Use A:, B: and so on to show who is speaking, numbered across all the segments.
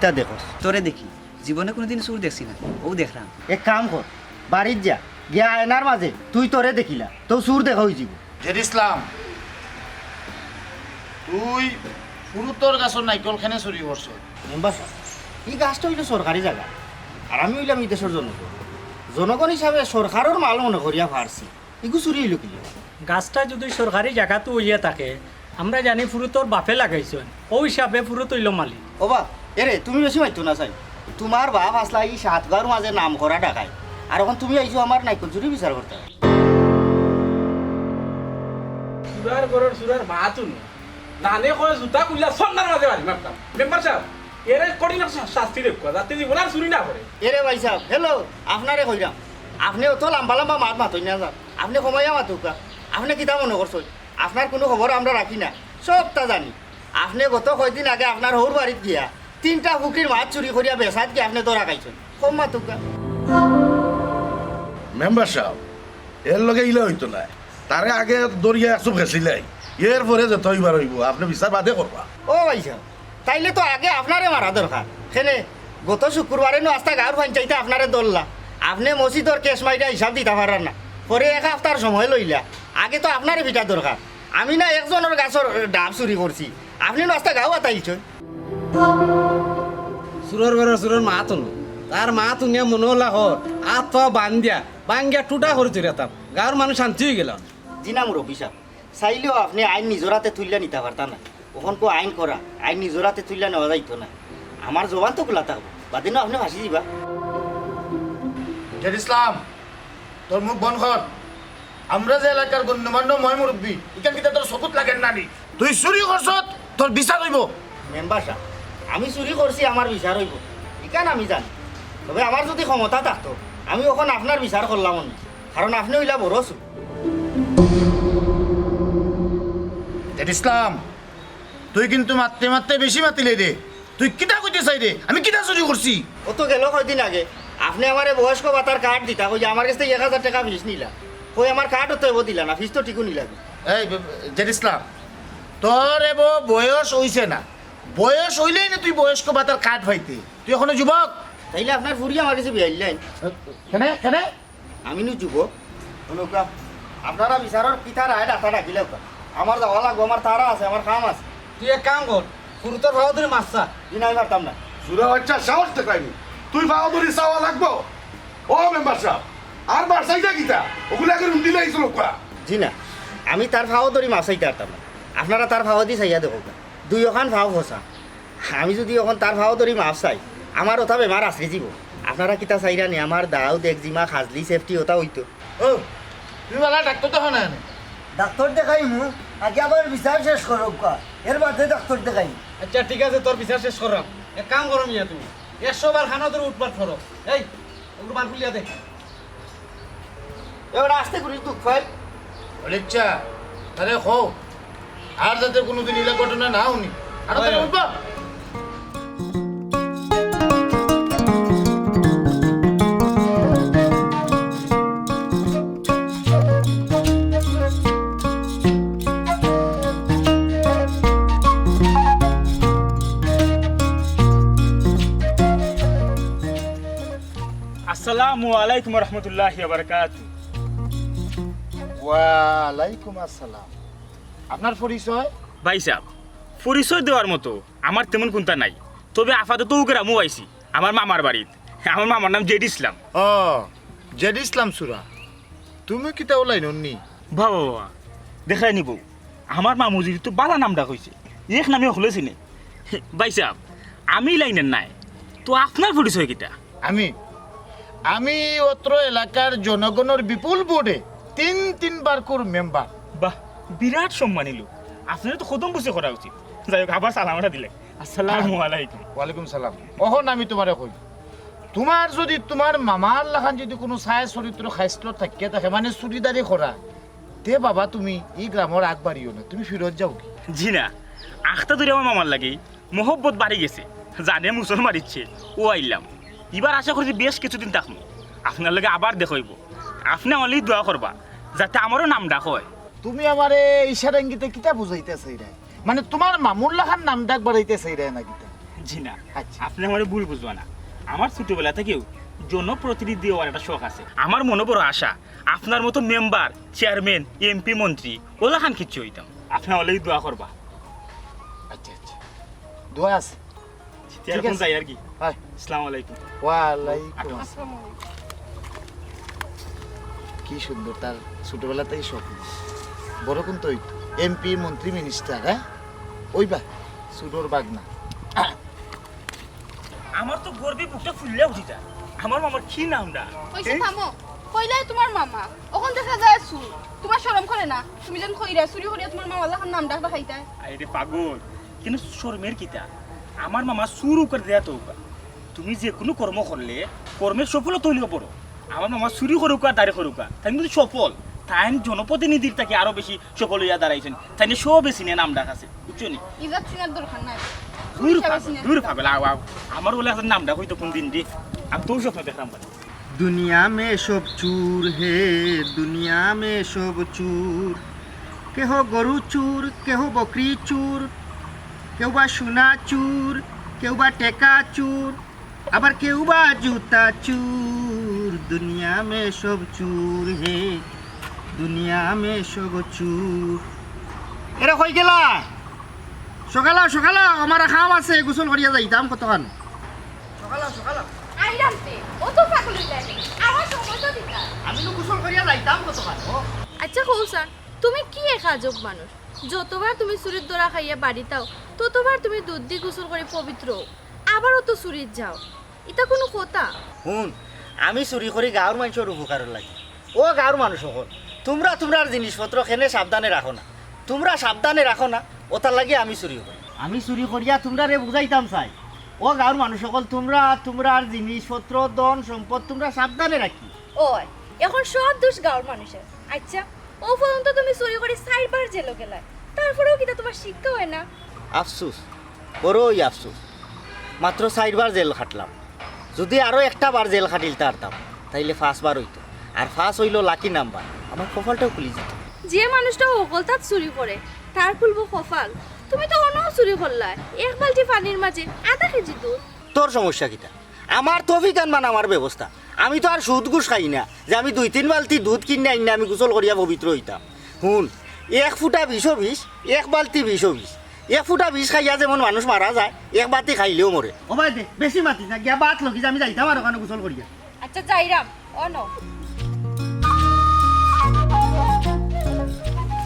A: কিতা দেখো
B: তোরে দেখি জীবনে কোনোদিন চোর দেখছি না ও দেখলাম
A: এক কাম কর বাড়ির যা গিয়া আয়নার মাঝে তুই তোরে দেখিলা তো সুর দেখা হয়ে যাব
C: জেড ইসলাম তুই ফুরুতর গাছর নাইকলখানে চুরি করছ
A: মেম্বার সাহেব এই গাছটা হইল সরকারি জায়গা আর আমি হইলাম এই দেশের জনগণ জনগণ হিসাবে সরকারের মাল মনে করিয়া পারছি এগু চুরি হইল কি
D: গাছটা যদি সরকারি জায়গাতো হইয়া থাকে আমরা জানি ফুরুতর বাপে লাগাইছেন ও হিসাবে ফুরুত হইল মালিক
A: ওবা এরে তুমি বেশি মাইতো না চাই তোমার বাপ আসলা এই 7 গাঁর মাঝে নাম করা ডাকায় আর এখন তুমি আইছো আমার নাইকল চুরি বিচার করতে
E: সুরার গরর সুরার মাতুন নানে কয় জুতা কুল্লা সন্নার মাঝে বাড়ি মারতাম মেম্বার সাহেব এরে কঠিন শাস্তি দেব যাতে জীবন আর চুরি না করে
A: এরে ভাই সাহেব হ্যালো আপনারে কইরাম আপনি অত লম্বা লম্বা মাত মাতই না যান আপনি কমাইয়া মাতুকা আপনি কিতা মনে করছেন আপনার কোনো খবর আমরা রাখি না সবটা জানি আপনি গত কয়দিন আগে আপনার হৌর বাড়িত গিয়া 3টা ফুকরির মাছ চুরি করিয়া বেসাত গিয়ে আপনি ধরা খাইছেন কম মাতুকা
C: মেম্বার সাহেব এর লগে ইলে হইতো না তারে আগে দরিয়া একশো গেছিলাই এরপরে যে তৈবার হইব আপনি বিচার বাদে করবা
A: ও ভাই সাহেব তাইলে তো আগে আপনারে মারা দরকার সেনে গত শুক্রবারে নো আস্তা গাঁর পঞ্চায়েতে আপনারে দললা আপনি মসজিদর কেস মাইটা হিসাব দিতে পারার না পরে 1 সপ্তাহ সময় লইলা আগে তো আপনারে ভিটা দরকার আমি না একজনের গাছর ডাব চুরি করছি আপনি নাস্তা গাও আতাইছেন
F: সুরর ঘরের সুরর মা তুন তার মা তুনিয়া মনে হলা হর আত বাঙ্গিয়া টুটা করে চুরিয়াতাম গাঁর মানুষ শান্তি হয়ে গেল
A: জিনা মুরব্বী সাহেব চাইলেও আপনি আইন নিজের হাতে তুললে নিতে পারতা না ওখান কো আইন করা আইন নিজের হাতে তুললে নেওয়া যাইতো না আমার জবান তো খোলা থাকবো বাদিনও আপনি ফাঁসি দিবা
C: জেড ইসলাম তোর মুখ বন্ধ কর আমরা যে এলাকার গণ্যমান্য ময় মুরব্বী এখান কিতা তোর চকুত লাগেন নানি তুই চুরি করছ তোর বিচার হইব
A: মেম্বার সাহেব আমি চুরি করছি আমার বিচার হইব ইকান আমি জানি তবে আমার যদি ক্ষমতা থাকতো আমি ওখানে আপনার বিচার করলাম না কারণ আপনি হইলা বড় চুর
C: জেড ইসলাম তুই কিন্তু মারতে মারতে বেশি মাতিলে রে তুই কিতা কইতে চাই রে আমি কিতা চুরি করছি
A: ও তো গেল কয়দিন আগে আপনি আমার বয়স্ক ভাতার কার্ড দিতা কই আমার কাছে 1000 টাকা ফিস নিলা কই আমার কার্ড তো এব দিলা না ফিস তো ঠিকও নিলা
C: এই জেড ইসলাম তোর এব বয়স হইছে না বয়স হইলেই না তুই বয়স্ক ভাতার কার্ড পাইতে তুই এখনো যুবক
A: তাইলে আপনার ফুরি আমার কাছে বিয়াইলেন
C: কেনে কেনে
A: আমি নো যুবক অনুকা আপনারা বিচারের পিতা রায় ডাকা ডাকিলে আমার যাওয়া লাগবো আমার তারা আছে আমার কাম আছে
F: তুই এক কাম কর ফুরুতর ভাও ধরে মারছা
A: দিনাই পারতাম না
G: সুরা বাচ্চা সাহস দেখাইনি তুই বাহাদুরি চাওয়া লাগবো ও মেম্বার সাহেব আর বারসাইটা কিতা ওগুলাকে রুম দিলে এইসব করা
A: জি না আমি তার ভাও ধরি মাছ চাইতে পারতাম না আপনারা তার ভাও দিয়ে চাইয়া দেখো দুই ওখান ভাও ফসা আমি যদি ওখান তার ভাও ধরি মাছ চাই আমার ওটা বেমার আশ্রি যাব আপনারা কিতা চাইরা নি আমার দাও দেখজিমা খাজলি সেফটি ওটা হইতো
C: ও তুই বলা ডাক্তার দেখো না
A: ডাক্তার দেখাই মু আগে আবার বিচার শেষ করো এর বাদে ডাক্তার দেখাই
F: আচ্ছা ঠিক আছে তোর বিচার শেষ করাম এক কাম করো মিয়া তুমি 100 বার খানা ধরে উঠপাট করো এই ওগুলো বার খুলিয়া দে
A: এবার আসতে করি দুঃখ ফাইল
C: অলিচ্ছা তাহলে হো আর যাতে কোনোদিন ইলা ঘটনা না শুনি আর তাহলে উঠবা
H: আসসালামু আলাইকুম রহমতুল্লাহি ওয়া বারাকাতুহু।
C: ওয়ালাইকুম আসসালাম আপনার পরিচয়
H: ভাই সাহেব পরিচয় দেওয়ার মতো আমার তেমন কোনটা নাই, তবে আপাতত গ্রামও আইছি আমার মামার বাড়িত। আমার মামার নাম জেড ইসলাম।
C: ও জেড ইসলাম সুরা তুমি কিতা ওলাই নন্নি
H: বাবা বাবা দেখাই নিব আমার মামুজির তো বালা নামটা কইছে এক নামে হলেছি নে। ভাই সাহেব আমি লাইনের নাই তো আপনার পরিচয় কিটা?
C: আমি আমি অত্র এলাকার জনগণের বিপুল বোর্ডে 3বার কোর মেম্বার।
H: বাহ বিরাট সম্মানী লোক, আপনার তো খতম বসে করা উচিত। যাই হোক আবার সালামটা দিলে আসসালামু আলাইকুম।
C: ওয়ালাইকুম সালাম। অহন আমি তোমারে কই তোমার যদি তোমার মামার লাখান যদি কোনো ছায় চরিত্র খাইছিল থাকিয়ে থাকে মানে চুরিদারি করা তে বাবা তুমি এই গ্রামের আগবাড়িও না, তুমি ফিরত যাও কি?
H: জি না আখতা ধরে আমার মামার লাগে মহব্বত বাড়ি গেছে, জানে মুসলমান ইচ্ছে ও আইলাম। এবার আশা করছি বেশ কিছুদিন থাকবো, আপনার লাগে আবার দেখাইব। আপনি অনলি দোয়া করবা যাতে আমারও নাম ডাক হয়।
C: তুমি আমারে ইশারা ইঙ্গিতে কিতা বুঝাইতে চাইরা মানে তোমার মামুর লাখান নাম ডাক বাড়াইতে চাইরা না কিতা?
H: জি না,
C: আচ্ছা।
H: আপনি আমার ভুল বুঝবা না। আমার ছোটবেলা থেকেও জনপ্রতিনিধি হওয়ার একটা শখ আছে। আমার মনে বড় আশা আপনার মতো মেম্বার, চেয়ারম্যান, এমপি, মন্ত্রী ওলা খান কিচ্ছু হইতাম। আপনি হলেই দোয়া করবা।
C: আচ্ছা আচ্ছা দোয়া আছে
H: এখন যাই আর কি।
C: হয়
H: আসসালামু আলাইকুম।
C: ওয়ালাইকুম কি সুন্দর তার ছোটবেলা থেকে স্বপ্ন বড় কোন তো এমপি মন্ত্রী মিনিস্টার হ্যাঁ ওইবা সুডোর বাগনা
H: আমার তো গর্বে বুকটা ফুললে উঠি যায়। আমার মামার কি নামটা?
I: কইছে থামো কইলাই তোমার মামা ওখান দেখা যায় সুর তোমার শরম করে না তুমি যখন কইরা চুরি করিয়া তোমার মামা লাখান নাম ডাকবা খাইতায়
H: আরে পাগল, কিন্তু শর্মের কিতা? আমার মামা শুরু করে দেয়া তো। তুমি যে কোনো কর্ম করলে কর্মের সফলতা হইলে পড়ো। আমার মামা চুরি করুকা দাঁড়িয়ে করুকা তাই কিন্তু সফল। তাই জনপ্রতিনিধির তাকে আরো বেশি সফল হইয়া দাঁড়াইছেন। তাই সব বেশি নিয়ে নাম ডাক আছে, বুঝছো নি?
I: ইজাত চিনার দরকার নাই
H: দূর পাগল, আও আও আমার বলে এখন নাম ডাক হইতো কোন দিন রে। আমি তো স্বপ্ন দেখলাম।
A: दुनिया में सब चूर है, दुनिया में सब चूर। केह गरु चूर, केह बकरी चूर, केउ बा सोना चूर, केउ बा टेका चूर, आबार केउ बा जूता चूर। दुनिया में सब चूर है, दुनिया में सब चूर। এরা কই গেলা? সকালা সকালা আমার খাম আছে, গোসল করিয়া যাইতাম কতক্ষণ। সকালা সকালা
I: আই রামতে ও তো পাগল হই যায় আমার সময় তো দিতা
A: আমি তো গোসল করিয়া যাইতাম কতক্ষণ।
J: আচ্ছা কৌসান তুমি কি এক আজব মানুষ যতবার তুমি চুরির দোরা খাইয়া বাড়ি তাও ততবার তুমি দুধ দিয়ে গোসল করে পবিত্র হও, আবারও তো চুরির যাও, এটা কোনো কথা?
A: শুন, আমি চুরি করি গাঁৱৰ মানুষের উপকারের লাগে। ও গাঁৱৰ মানুষ হল তোমরা তোমরার জিনিসপত্র খেনে সাবধানে রাখো না, তোমরা সাবধানে রাখো না, ওটার লাগে আমি চুরি করি। আমি চুরি করিয়া তোমরা রে বুঝাইতাম চাই। ও গাঁৱৰ মানুষ সকল তোমরা তোমরার জিনিসপত্র ধন সম্পদ তোমরা সাবধানে রাখি।
J: ওই এখন সব দোষ গাঁৱৰ মানুষের। আচ্ছা ও পর্যন্ত তুমি চুরি করে 4 বার জেলে গেলায়, তারপরেও কি তা তোমার শিক্ষা হয় না?
A: আফসোস, বড়ই আফসোস, মাত্র 4 বার জেল খাটলাম। যদি আরো একটা বার জেল খাটিল তারতাম তাইলে 5 বার হইতো। আর 5 হইল লাকি নাম্বার, আমার কপালটাও খুলি যেত।
J: যে মানুষটা ওকল তার চুরি করে তার খুলবো কপাল, তুমি তো অন্য চুরি করলায় 1 বালতি পানির মাঝে আধা কেজি দুধ।
A: তোর সমস্যা কিটা? আমার তৌফিক আনমান আমার ব্যবস্থা। আমি তো আর সুদ ঘুষ খাই না যে আমি 2-3 বালতি দুধ কিনে আইন না আমি গোসল করিয়া পবিত্র হইতাম। শুন, 1 ফুটা 20 20, 1 বালতি 20 20। 1 ফুটা 20 খাইয়া যেমন মানুষ মারা যায়, 1 বালতি খাইলেও মরে। ও ভাই দে বেশি মাতি না, গিয়া বাত লগি আমি যাইতাম আর ওখানে গোসল করিয়া।
J: আচ্ছা যাইরাম অন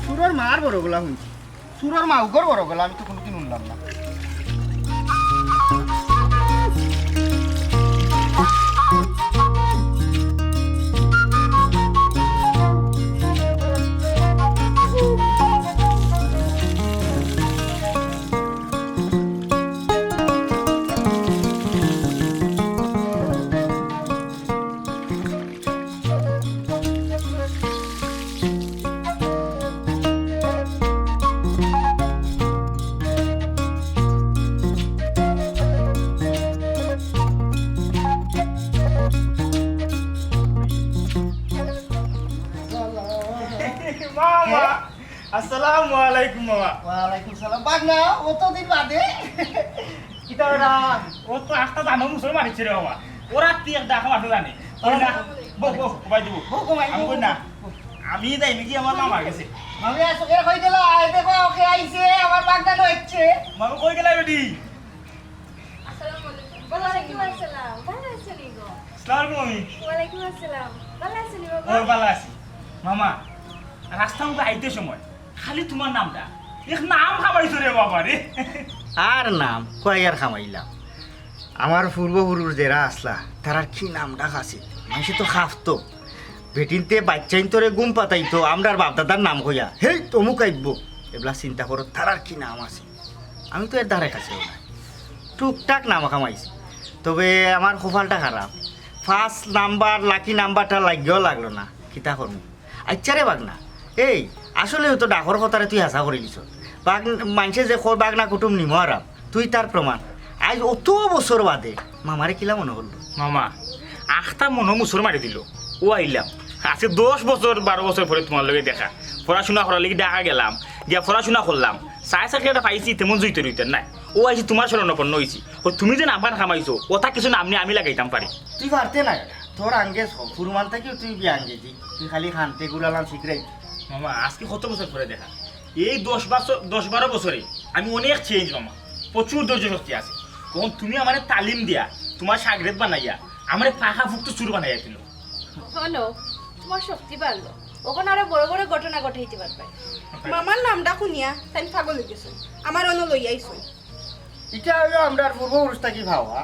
A: সুরর মার বড় গলা শুনছি, সুরর মাউগর বড় গলা আমি তো কোনোদিন শুনলাম না।
H: মামা আসসালামু আলাইকুম। মামা
A: ওয়ালাইকুম সালাম। বাগনা অতদিন বাদে কিটা ওরা
H: ও তো একটা জানো মুসল মারিছে রে মামা। ওরা তিয়াক দেখা মাঠে জানে কই না বো বো কবাই দিব আমি কই না আমি যাই নাকি আমার মামা গেছে।
A: আমি আসলে কই গেল আই দেখো ওকে আইছে আমার বাগনা লইছে।
H: মামা কই গেলাই বেটি?
J: আসসালামু আলাইকুম। ওয়ালাইকুম আসসালাম। ভালো আছেন গো?
H: আসসালামু আলাইকুম।
J: ওয়ালাইকুম আসসালাম। ভালো আছেন
H: ও
J: বাবা?
H: ভালো আছি। মামা রাস্তা মধ্যে আইতে সময় খালি তোমার নামটা এক নাম খাবাইছো রে বাবা রে।
A: আর নাম কয় আর খামাইলাম। আমার পূর্বপুরুষ যারা আসলা তারার কি নাম ডাক আছে, মানুষ তো খাফতো বেটিনতে বাচ্চাইন তোরে গুম পাতাইতো আমরার বাপদাদার নাম কইয়া হেই তমুক আইব এগুলা চিন্তা করো তারার কি নাম আছে। আমি তো এর ধারে কাছেও না, টুকটাক নাম খামাইছি। তবে আমার কপালটা খারাপ, 1 নাম্বার লাকি নাম্বারটা লাগেও লাগলো না, কিতা করবো। আচ্ছা রে বাগনা, এই আসলেও তো ডাকর কথারে তুই হাসা করে দিছ। বাঘ মানুষে যে কয় বাঘনা কুটুম নিম আরাম, তুই তার প্রমাণ। আজ অত বছর বাদে মামারে কিলা মনে করলো?
H: মামা আখটা মনে মুসর মারি দিল। ও আইলাম আজকে 10 বছর 12 বছর পরে তোমার লগে দেখা, পড়াশোনা করার লাগি দেখা গেলাম, গিয়া পড়াশোনা করলাম, চাকরিটা পাইছি তেমন জুইতে রইতেন নাই। ও আইসি তোমার শরণাপন্ন হয়েছি ও তুমি যে নাম্বার খামাইছো ওটা কিছু নাম নিয়ে আমি লাগাইতাম পারি
A: তুই পারতে না তোর আঙ্গে ফুরমান থাকিও তুই বি আঙ্গে দি তুই খালি খানতে গুড়ালাম শিখরাই
H: মামা আজকে কত বছর পরে দেখা এই 10-12 বছরে আমি অনেক চেঞ্জ মামা প্রচুর ধৈর্য শক্তি আছে কখন তুমি আমার তালিম দিয়া তোমার সাগরেদ বানাইয়া আমার পাখা ফুক্ত চুর বানাইয়া দিল
J: হলো তোমার শক্তি বাড়লো ওখানে আরো বড় বড় ঘটনা ঘটাইতে পারবে
I: মামার নামটা শুনিয়া তাই পাগল হয়ে গেছে আমার অন্য লইয়া আইছো
A: এটা হলো আমরা পূর্বপুরুষ থাকি ভাবা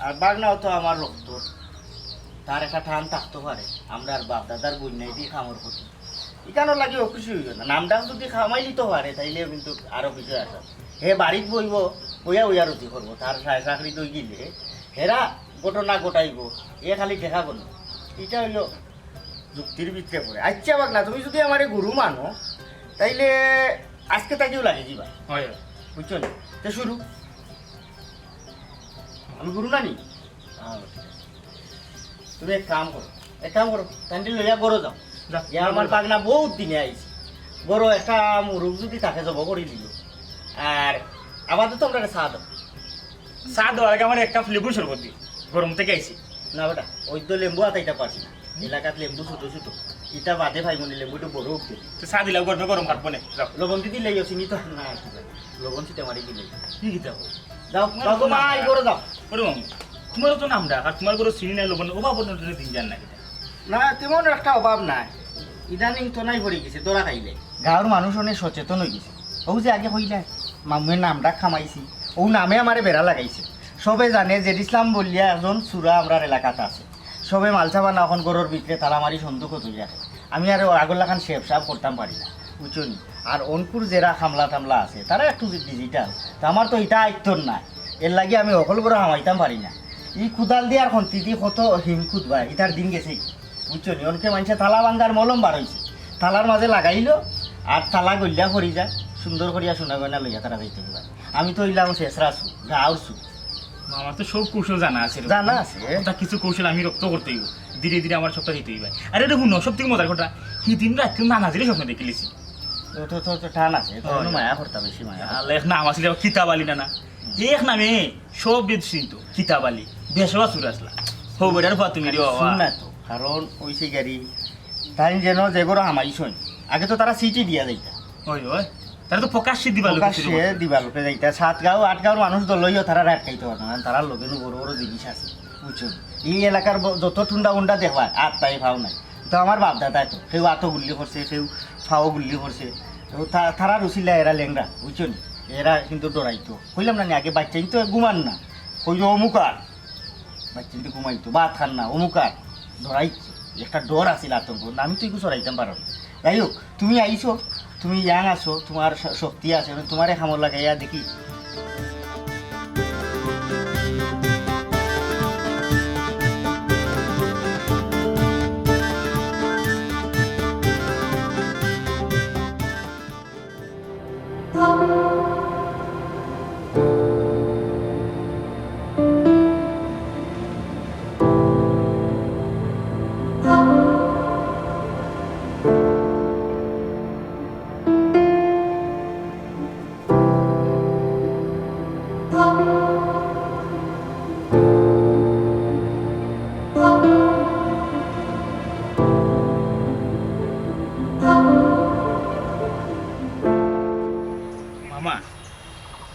A: আর বাগনাও তো আমার রক্ত তার একটা টান থাকতে পারে আমরা বাপ দাদার বন্যাই দিয়ে খামর করতে এখানে লাগে অখুশি হইব না নামটা যদি খামাই নিতে পারে তাইলে কিন্তু আরো বিষয় আছে হে বাড়িত বইব বইয়া উইয়া রুটি করবো তার চাকরি দই গিলে হেরা ঘটনা ঘটাইব এ খালি দেখাবো না এটা হইলো যুক্তির ভিতরে পড়ে আচ্ছা বাগনা তুমি যদি আমার গুরু মানো তাইলে আজকে তাকেও লাগে যাবা
H: হয়
A: বুঝছো না তো শুরু আমি গুরু নানি তুমি এক কাম করো তান্ডি লইয়া গরো যাও আমার বাগনা বহুত দিনে আইছি বড় একটা মুরুখ যদি তাকে জব করে দিল আর আমাদের তো আমরা চা দাও
H: চা দেওয়ার আগে আমার এক কাপ লেবু শরবত দিই গরম থেকে আইছি
A: না বেটা ওই তো লেম্বু আতাইতে পারছি না এলাকাত লেম্বু ছোট ছোট ইটা বাদে ভাই মনে লেম্বুটা বড় উঠতে
H: তো চা দিলাম গরমে গরম কাটবো না যাও
A: লবণ দিদি লাই চিনি তো না লবণ চিতে মারি দিলে
H: কি দিতে হবে
A: যাও যাও তো মাই করে যাও
H: ওরে মামু তোমারও তো নাম ডাক আর তোমার কোনো চিনি নাই লবণ ওবা বন্ধ দিন যান না
A: না তেমন একটা অভাব নাই ইদানিং তো নাই পড়ে গেছে তোরা খাইলে গাঁৱৰ মানুষ অনেক সচেতন হয়ে গেছে ও যে আগে হইলে মামুয়ের নামটা খামাইছি ও নামে আমারে বেড়া লাগাইছে সবে জানে যে ইসলাম বলিয়া একজন চূড়া আমরা এলাকাতে আছে সবে মালসা বানা এখন গরুর ভিতরে তালামারি সন্দুক তুই রাখে আমি আর আগরলাখান শেপ সাপ করতাম পারি না বুঝছনি আর অনপুর যারা খামলা টামলা আছে তারা একটু ডিজিটাল তা আমার তো এটা আইতর না এর লাগে আমি অকল করে হামাইতাম পারি না ই কুদাল দিয়ে আর খন্তি দিয়ে কত হিমকুদ ভাই ইটার দিন গেছে বুঝছনি অনেকে মানুষে থালা ভাঙ্গার মলম বার হয়েছে থালার মাঝে লাগাইলো আর থালা গলিয়া পড়ি যায় সুন্দর করিয়া সোনা গয়না লইয়া তারা যাইতে পারে আমি তো ইলাম শেষরা আছু গাওছু
H: আমার তো সব কৌশল জানা আছে
A: জানা আছে
H: তা কিছু কৌশল আমি রক্ত করতেই ধীরে ধীরে আমার সবটা দিতেই ভাই আরে দেখুন সব থেকে মজার কথা সেদিন রাত্রে নানা জিনিস স্বপ্ন দেখিলেছি
A: তো তো তো টান আছে তোর মায়া করতে বেশি মায়া
H: এক নাম আসলে কিতাব আলী না এক নামে সব বেদ চিন্ত কিতাব আলী বেসবা সুর আসলা হো বেটার পর তুমি
A: শুন না তো কারণ ওইসে গাড়ি তাই যেন যেগুলো হামাইছই আগে তো তারা সিটি দিয়া যাইতা
H: ওই ওই তারা তো প্রকাশ্যে
A: দিবা লোকে যাইতা 7 গাঁও 8 গাঁওর মানুষ দলইও তারা রাত খাইতে পারতো না তারা লোকে বড় বড় জিনিস আছে বুঝছো এই এলাকার যত ঠুন্ডা উন্ডা দেখবা আর তাই ভাও নাই তো আমার বাপ দাদা তো কেউ আতো গুল্লি করছে কেউ ফাও গুল্লি করছে তো তারা রুচিলা এরা লেংরা বুঝছো এরা কিন্তু ডরাইতো কইলাম না আগে বাচ্চা তো ঘুমান না কই অমুকার বাচ্চা কিন্তু ঘুমাইতো ভাত খান না অমুকার ধরাইতো একটা ডর আছিল আতঙ্ক আমি তো একটু সরাইতাম পারো যাই হোক তুমি আইছো তুমি ইয়াং আছো তোমার শক্তি আছে তোমারে খামর লাগাইয়া দেখি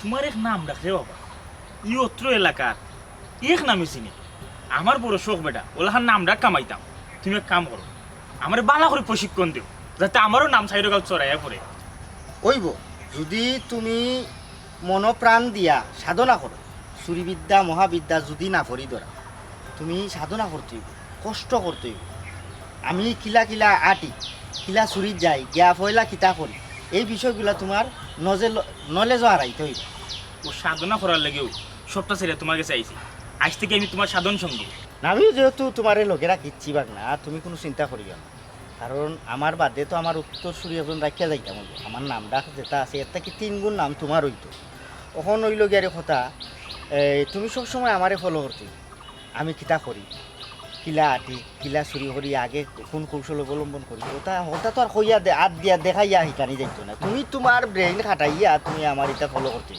H: তোমার এক নাম রাখছে বাবা ই অত্র এলাকার এক নামে চিনি আমার বড় শোক বেটা ওলাখান নাম ডাক কামাইতাম তুমি এক কাম করো আমার বালা করে প্রশিক্ষণ দিও যাতে আমারও নাম সাইড গাল চড়াইয়া পড়ে
A: ওইব যদি তুমি মনোপ্রাণ দিয়া সাধনা করো চুরিবিদ্যা মহাবিদ্যা যদি না ভরি ধরা তুমি সাধনা করতে হইব কষ্ট করতে হইব আমি কিলা কিলা আটি কিলা চুরিত যাই গিয়া ফয়লা কিতা করি এই বিষয়গুলো তোমার নলেজ হারাইতে হইব
H: ও সাধনা করার লাগেও সবটা ছেড়ে তোমার কাছে আইছি আজ থেকে আমি তোমার সাধন সঙ্গী
A: আমি যেহেতু তোমার লোকেরা কিচ্ছি বাক না তুমি কোনো চিন্তা করিও না কারণ আমার বাদে তো আমার উত্তরসূরি এখন রাখিয়া যাইতাম আমার নামটা যেটা আছে এর থেকে 3 গুণ নাম তোমার হইতো ওখন হইল গিয়ারে কথা তুমি সবসময় আমারে ফলো করতে আমি কিতা করি কিলা আটি কিলা চুরি করি আগে কোন কৌশল অবলম্বন করি ওটা হঠাৎ তো আর কইয়া আট দিয়া দেখাইয়া শিকানি যাইতো না তুমি তোমার ব্রেইন খাটাইয়া তুমি আমার এটা ফলো করতে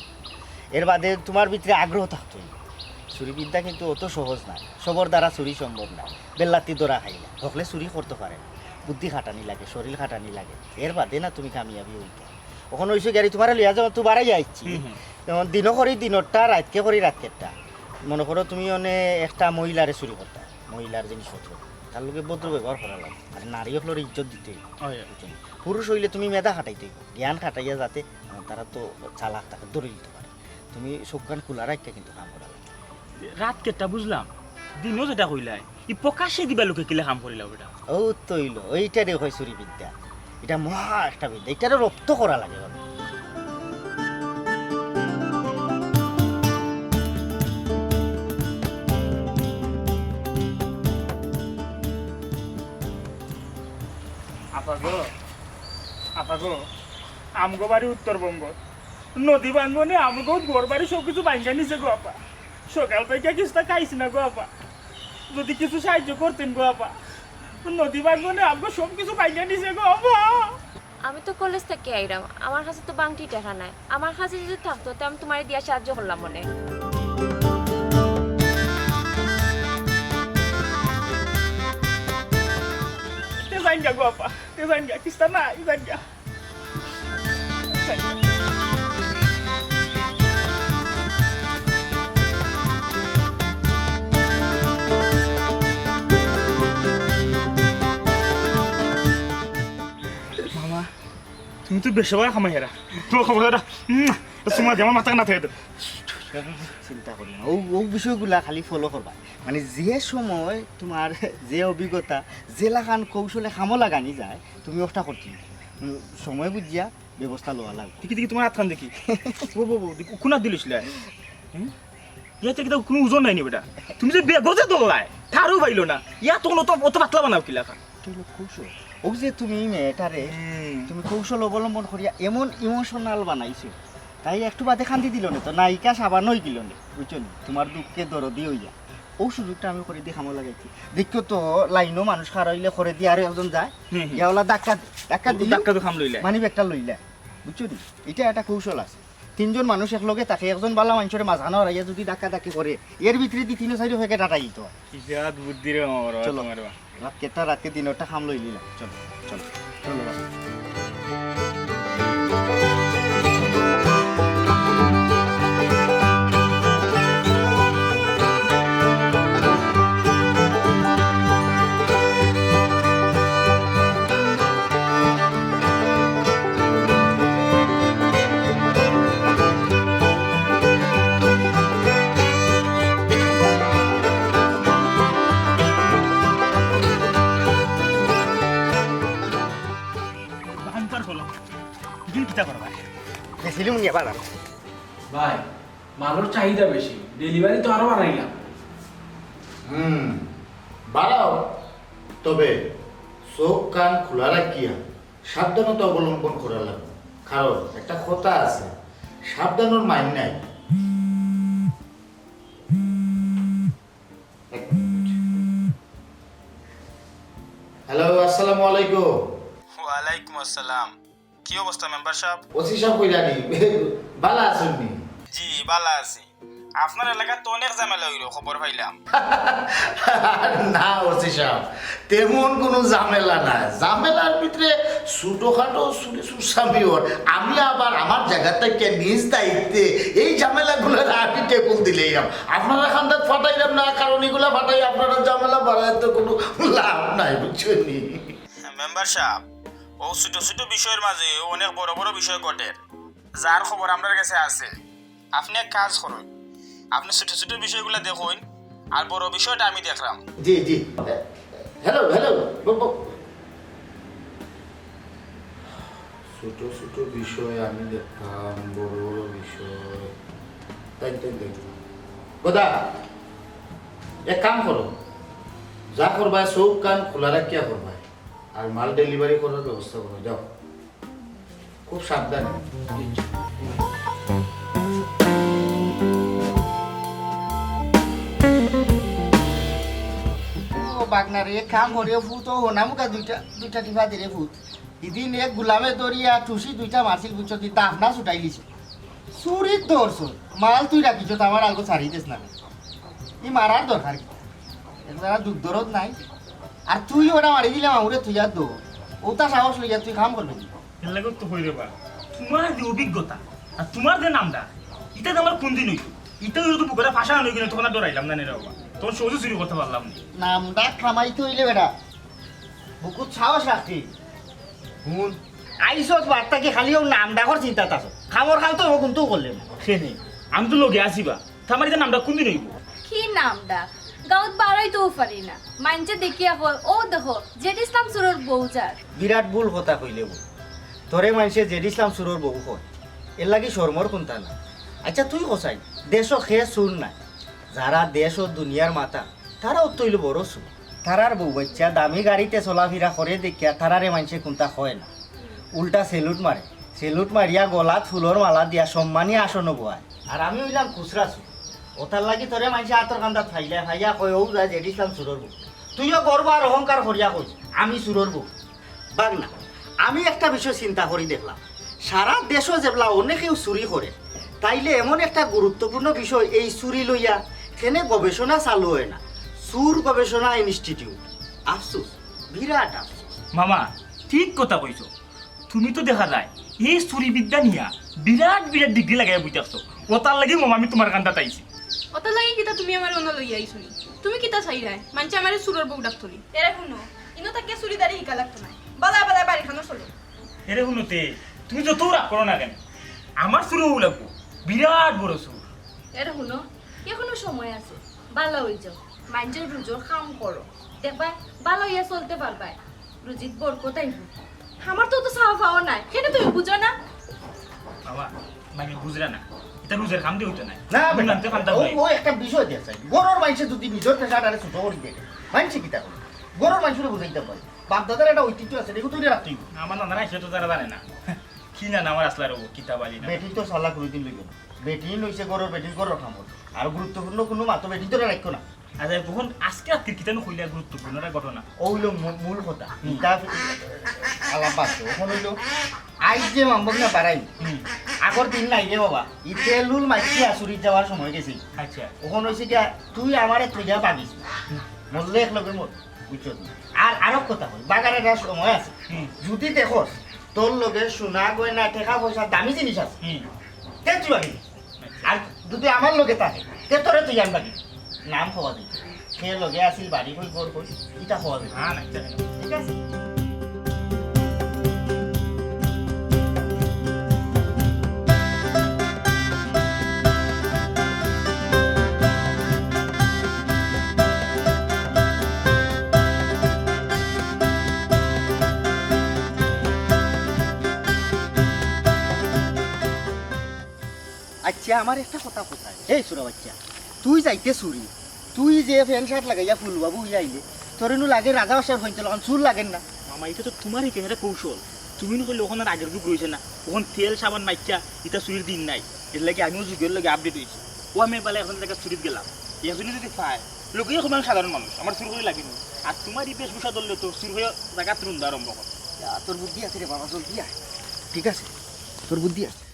A: এর বাদে তোমার ভিতরে আগ্রহ থাকতো চুরি বিদ্যা কিন্তু অত সহজ না, সবর দ্বারা চুরি সম্ভব না। বেল্লাতি দরা খাইলা হকলে চুরি করতে পারে না, বুদ্ধি খাটানি লাগে, শরীর খাটানি লাগে, এর বাদে না তুমি কামিয়াবি হইতে। ওখানে হয়েছে গাড়ি তোমার লিয়া যাও তো বাড়াই যাচ্ছি, যেমন দিনও করি দিনরটা, রাতকে করি রাতকেরটা। মনে করো তুমি মানে একটা মহিলারে চুরি করতা, মহিলার জিনিসপত্র তার লোকে ভদ্র ব্যবহার করা লাগে, আর নারী হলোর ইজ্জত দিতে। পুরুষ হইলে তুমি মেধা খাটাইতে, জ্ঞান খাটাইয়া যাতে তারা তো চালাক তাকে ধরে দিতে পারে। তুমি চোখ কান খোলা রাখতে কিন্তু কাম করা লাগে।
H: রাত কেটা বুঝলাম, দিনও যেটা কইলাই ই প্রকাশ্যে দিবা লোকে কিলে কাম করিলাম এটা।
A: ও তৈল এইটারে হয় চুরি বিদ্যা, এটা মহা একটা বিদ্যা, এটারে রপ্ত করা লাগে।
H: আপাগো আমগো বাড়ি উত্তরবঙ্গ, নদী বান্ধবনে আমগো ঘর বাড়ি সব কিছু ভাঙ্গা নিছে গো আপা। সকাল থেকে কিছুটা খাইছি না গো আপা, যদি কিছু সাহায্য করতেন গো আপা। নদী বান্ধবনে আমগো সব কিছু ভাঙ্গা নিছে গো আপা।
K: আমি তো কলেজ থেকে আইরাম, আমার কাছে তো বাংটি টাকা নাই। আমার কাছে যদি থাকতো তো আমি তোমার দিয়া সাহায্য করলাম মনে।
H: জানগা গো আপা, জানগা কিস্তা নাই, জানগা। মামা তুমি তো বেশ ভালো খামাই হেরা, তোমার খবর তোমার যেমন মাথা না থাকে।
A: চিন্তা করি না, ও বিষয়গুলা খালি ফলো করবা। মানে যে সময় তোমার যে অভিজ্ঞতা যে লাগান কৌশলে খামো লাগানি যায়, তুমি ওটা করছি সময় বুঝিয়া ব্যবস্থা লওয়া লাগবে।
H: দেখি দেখি তোমার হাতখান দেখি, কোনা দিলিস ইয়াতে কিন্তু কোনো ওজন নাই নি বেটা। তুমি যে বেগজে দোলাই তারও পাইলো না, ইয়া তখন অত পাতলা বানাও কি লেখা
A: কৌশল। ও যে তুমি মেয়েটারে তুমি কৌশল অবলম্বন করিয়া এমন ইমোশনাল বানাইছো, তাই একটু বাদে খান্দি দিল না তো নায়িকা সাবান হয়ে গেল না, বুঝছো নি? তোমার দুঃখে দরদি হইয়া ও সুযোগটা আমি করে দিয়ে খামো লাগাইছি। দেখো তো লাইনও মানুষ খারা হইলে করে দিয়ে আরো একজন যায়, ইয়াওলা ধাক্কা দিল,
H: ধাক্কা তো খাম লইলা,
A: মানে একটা লইলা, বুঝছো নি? এটা একটা কৌশল আছে। তিনজন মানুষ একলগে তাকে একজন বালা মানুষের মাঝখানে হারাইয়া যদি ধাক্কা ধাক্কি করে, এর ভিতরে দি 3-4 প্যাকেট আটা দিত।
H: বুদ্ধি রে
A: চলো রাতকেটা রাতকে দিনটা খাম লই নিলাম। চলো চলো চলো।
E: ভাই মালের চাহিদা বেশি, ডেলিভারি তো আরো বানাইলাম।
C: বাড়াও, তবে চোখ কান খোলা রাখিয়া সাবধানতা অবলম্বন করা লাগবে। কারণ একটা কথা আছে, সাবধানের মাইন নাই। হ্যালো, আসসালামু আলাইকুম।
H: ওয়ালাইকুম আসসালাম। কি অবস্থা মেম্বার সাহেব?
C: ওসি সাহেব কইরানি ভালো আছেন নি?
H: জি ভালো আছি। আপনার এলাকায় তো অনেক ঝামেলা হইল, খবর পাইলাম।
C: না ওসি সাহেব, তেমন কোনো ঝামেলা না। ঝামেলার ভিতরে ছোটখাটো চুরি সুস্বামী ওর। আমি আবার আমার জায়গা থেকে নিজ দায়িত্বে এই ঝামেলাগুলোর আমি টেকুল দিলেইলাম। আপনারা খান্দাত ফাটাইলাম না, কারণ এগুলা ফাটাই আপনারা ঝামেলা বাড়ায় তো কোনো লাভ নাই, বুঝছেন নি?
H: মেম্বার সাহেব, ও ছোট ছোট বিষয়ের মাঝে অনেক বড় বড় বিষয় ঘটে, যার খবর আপনার কাছে আছে। আপনি এক কাজ করুন, আপনি ছোট ছোট বিষয়গুলো দেখুন, আর বড় বিষয়টা আমি দেখলাম।
C: জি জি। হ্যালো হ্যালো, ছোট ছোট বিষয় আমি দেখতাম, বড় বড় বিষয় তাই তাই দেখব। গোদা এক কাম করো, যা করবা চোখ কান খোলা রাখিয়া করবা, আর মাল ডেলিভারি করার ব্যবস্থা করো। যাও, খুব সাবধানে।
A: বাগনারে এক কাম করে ফুট ও নামুকা দুইটা টিফা দিলে ফুট। এদিন এক গুলামে দরিয়া টুসি দুইটা মারছিল, বুঝছো কি দাফনা ছুটাই দিছে। চুরির ধরছ মাল তুই রাখিছ তো আমার আলগো ছাড়িয়ে দিস না ই মারার দরকার কি এরা দুধ দরদ নাই আর তুই ওটা মারি দিলে মামুরে তুই আর দো ওটা সাহস লইয়া তুই কাম করবি
H: এর লাগে তো হই রে বা তোমার যে অভিজ্ঞতা আর তোমার যে নামটা এটা তো আমার কোন দিন হইতো এটা যদি বুকের ফাঁসা হই কিনা তখন আর ডরাইলাম না রে বাবা তোর সহজে চুরি করতে পারলাম না
A: নামটা খামাইতে হইলে বেটা বুকুত সাহস রাখতি হুন আইসত বার্তাকে খালি ও নাম ডাকর চিন্তা তাস খামর খাল তো কিন্তু করলে
H: সে নেই আমি তো লগে আসিবা আমার এটা নামটা কোন দিন হইব
J: কি নামটা গাঁৱত বাৰই তো পাৰি না মাঞ্চে দেখিয়া কয় ও দেখো জেড ইসলাম সুৰৰ বউজার
A: বিরাট ভুল কথা কইলে বউ তোরে মানুষে জেড ইসলাম সুরর বউ হয় এর লাগি শর্মর কোনটা না আচ্ছা তুই কোসাই দেশ খেয়ে সুর নাই যারা দেশ ও দুনিয়ার মাথা তারাও তৈল বড় সুর তারার বউ বাচ্চা দামি গাড়িতে চলাফেরা করে দেখিয়া তারারে মানুষে কোনটা হয় না উল্টা সেলুট মারে সেলুট মারিয়া গলাত ফুলর মালা দিয়া সম্মানী আসন বয় আর আমি হইলাম খুচরা সুর ওটার লাগি তোরে মানুষে আতর কান্দা ফাইলে ফাইয়া কয় ও যায় জেড ইসলাম সুরর বউ তুইও গর্ব আর অহংকার করিয়া কইস আমি সুরর বউ বাগ না আমি একটা বিষয় চিন্তা করি দেখলাম সারা দেশও যেগুলা অনেকেও চুরি করে তাইলে এমন একটা গুরুত্বপূর্ণ বিষয় এই চুরি লইয়া কেনে গবেষণা চালু হয় না চুর গবেষণা ইনস্টিটিউট আফসোস বিরাট আফসোস
H: মামা ঠিক কথা কইছো তুমি তো দেখা যায় এই চুরি বিদ্যা নিয়া বিরাট বিরাট ডিগ্রি লাগাই বুঝাচ্ছ ওটার লাগি মামা আমি তোমার কান্দাত আইছি
I: ওটা লাগি কিতা তুমি আমার অন্য লইয়া আইছনি তুমি কিতা চাই রায় মানছে আমারে সুরর বউ ডাক্তরি এরা শুনো ইনো তাকে চুরিদারি শিকা লাগতো না বালা বালা বাড়ি খানো চলো
H: এরে শুনোতে তুমি যত রাগ করো না কেন আমার চুরও লাগবো বিরাট বড় চুর
J: এরা শুনো এখনো সময় আছে ভালো হয়ে যাও মাঞ্চের রুজোর কাম করো দেখবা ভালো হইয়া চলতে পারবাই রুজিত বরকত আইব আমার তো তো সাহা পাওয়া নাই কেন তুমি বুঝো না
H: বাবা মানে বুঝরা না এটা রুজের কাম দিয়ে হইতো না
A: না
H: আমি নামতে পারতাম না
A: ও একটা বিষয় দিয়ে চাই গরুর মানুষে যদি নিজের পেশাটারে ছোট করে দেখে মানুষে কি তা করে গরুর মানুষের বুঝাইতে পারে বাপ দাদার একটা ঐতিহ্য আছে দেখো তুই রাখতেই
H: আমার নানা সেটা তারা জানে না কি না আমার আসলে আর কিতাব আলি না
A: বেটি তো সালা করে দিন লইব বেটি লইছে গরুর বেটির গরুর খাম আর গুরুত্বপূর্ণ কোনো মাতো বেটি তো রাখো না
H: আচ্ছা তখন আজকে রাত্রির কিতানো হইলে গুরুত্বপূর্ণ একটা ঘটনা
A: ও হইলো মূল কথা ইটা আলাপ আছে ওখান হইলো আইজ যে মাম্বক না বাড়াই আগর দিন নাই রে বাবা ইতে লুল মাইকি আসুরিত যাওয়ার সময় গেছি
H: আচ্ছা
A: ওখান হয়েছে কি তুই আমারে তুইয়া পাবিস মরলে এক লগে মর বুঝছো আর আরো কথা হল বাগানের একটা সময় আছে যদি দেখোস তোর লগে সোনা গয়না টাকা পয়সা দামি জিনিস আছে তে তুই আবি আর যদি আমার লগে থাকে তে তোরে তুই আনবাকি নাম হওয়া দিই সে লগে আসিল বাড়ি কই গড় কই ইটা হওয়া দিই
H: হ্যাঁ না
A: ঠিক আছে আচ্ছা আমার একটা কথা কোথায় এই সুরা বাচ্চা তুই যাইতে চুরি তুই যে প্যান্ট শার্ট লাগাইয়া ফুল বাবু হইয়া আইলে তোর এনু লাগে রাজা বাসার হইতে তখন চুর লাগেন না
H: মামা এটা তো তোমারই কেন কৌশল তুমি নকলে ওখানে আর আগের যুগ রয়েছে না ওখানে তেল সাবান মাইচা এটা চুরির দিন নাই এর লাগে আমিও যুগের লাগে আপডেট হয়েছে ও আমি বেলা এখন জায়গা চুরিত গেলাম এজন্য যদি পায় লোকে এখন আমি সাধারণ মানুষ আমার চুর করে লাগেনি আর তোমার এই বেশভূষা ধরলে তো চুর হয়ে জায়গা রুন্দা আরম্ভ কর
A: তোর বুদ্ধি আছে রে বাবা জলদি আয় ঠিক আছে তোর বুদ্ধি আছে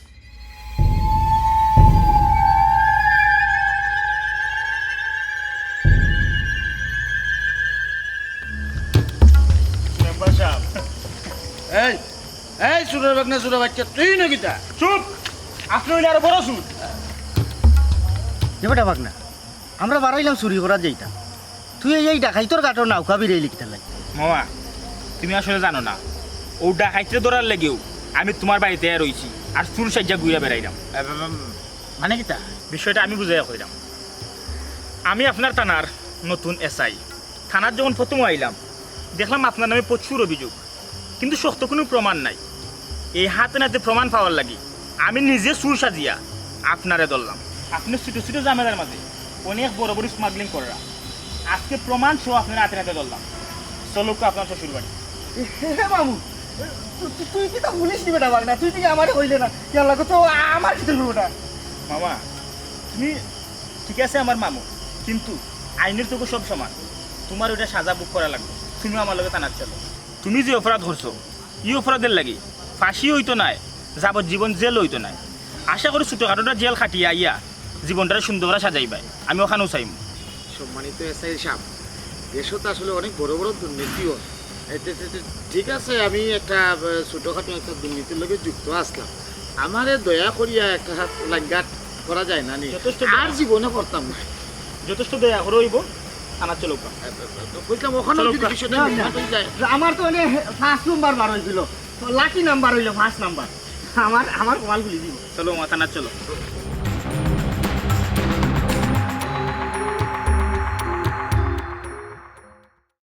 C: এই এই সুরের বাগনা সুরের বাচ্চা তুই না কিতা
H: চুপ আপনি হইলে আরো বড় চুর
A: যেটা ভাগ না আমরা বাড়াইলাম চুরি করার যাইতাম তুই এই ডাকাই তোর গাটোর নাউকা বিরে লিখতে লাগে
H: মামা তুমি আসলে জানো না ও ডাকাইতে ধরার লেগেও আমি তোমার বাড়িতে রয়েছি আর চুর সাজ্জা ঘুরে বেড়াইলাম
C: মানে কিতা
H: বিষয়টা আমি বুঝাই কইলাম আমি আপনার থানার নতুন এসআই থানার যখন প্রথম আইলাম দেখলাম আপনার নামে প্রচুর অভিযোগ কিন্তু শক্ত কোনো প্রমাণ নাই এই হাতে নাতে প্রমাণ পাওয়ার লাগি আমি নিজে সুর সাজিয়া আপনারে ধরলাম আপনি ছোটো ছোটো জামেলার মাঝে অনেক বড় বড় স্মাগলিং করা আজকে প্রমাণ সহ আপনার হাতে নাতে ধরলাম চলুক আপনার শ্বশুর বাড়ি
A: মামু তুই কি তা বলিস নি বেটা ভাগ না তুই কি আমারে কইলে না কি আল্লাহ তো আমার কি তুই ওটা
H: মামা তুমি ঠিক আছে আমার মামু কিন্তু আইনের চোখে সব সমান তোমার ওটা সাজা বুক করা লাগবে তুমি আমার লগে থানার চলো তুমি যে অপরাধ করছো এই অপরাধের লাগি ফাঁসি হইতো নাই যাবজ্জীবন জেল হইতো নাই আশা করি ছোটোখাটোটা জেল খাটিয়ে আইয়া জীবনটা সুন্দর করে সাজাইবাই আমি ওখানেও চাইম।
C: সম্মানিত এসআই সাহেব, দেশে তো আসলে অনেক বড় বড় দুর্নীতিও। ঠিক আছে, আমি একটা ছোটোখাটো একটা দুর্নীতির লগে যুক্ত আসলাম, আমারে দয়া করিয়া একটা হাত লাগাত করা যায় না নি?
H: যথেষ্ট
C: আর জীবনে করতাম না।
H: যথেষ্ট দয়া করে হইব, আনার চলো
C: কইতাম ওখানে
H: চলো,
C: যদি বিষয়টা
A: না,
C: নির্মাণ হয়ে যায়।
A: আমার তো এনে 5 নাম্বার বার হয়েছিল, লাকি নাম্বার হইলো 5 নাম্বার। আমার কমাল গুলি দিব।
H: চলো থানার চলো।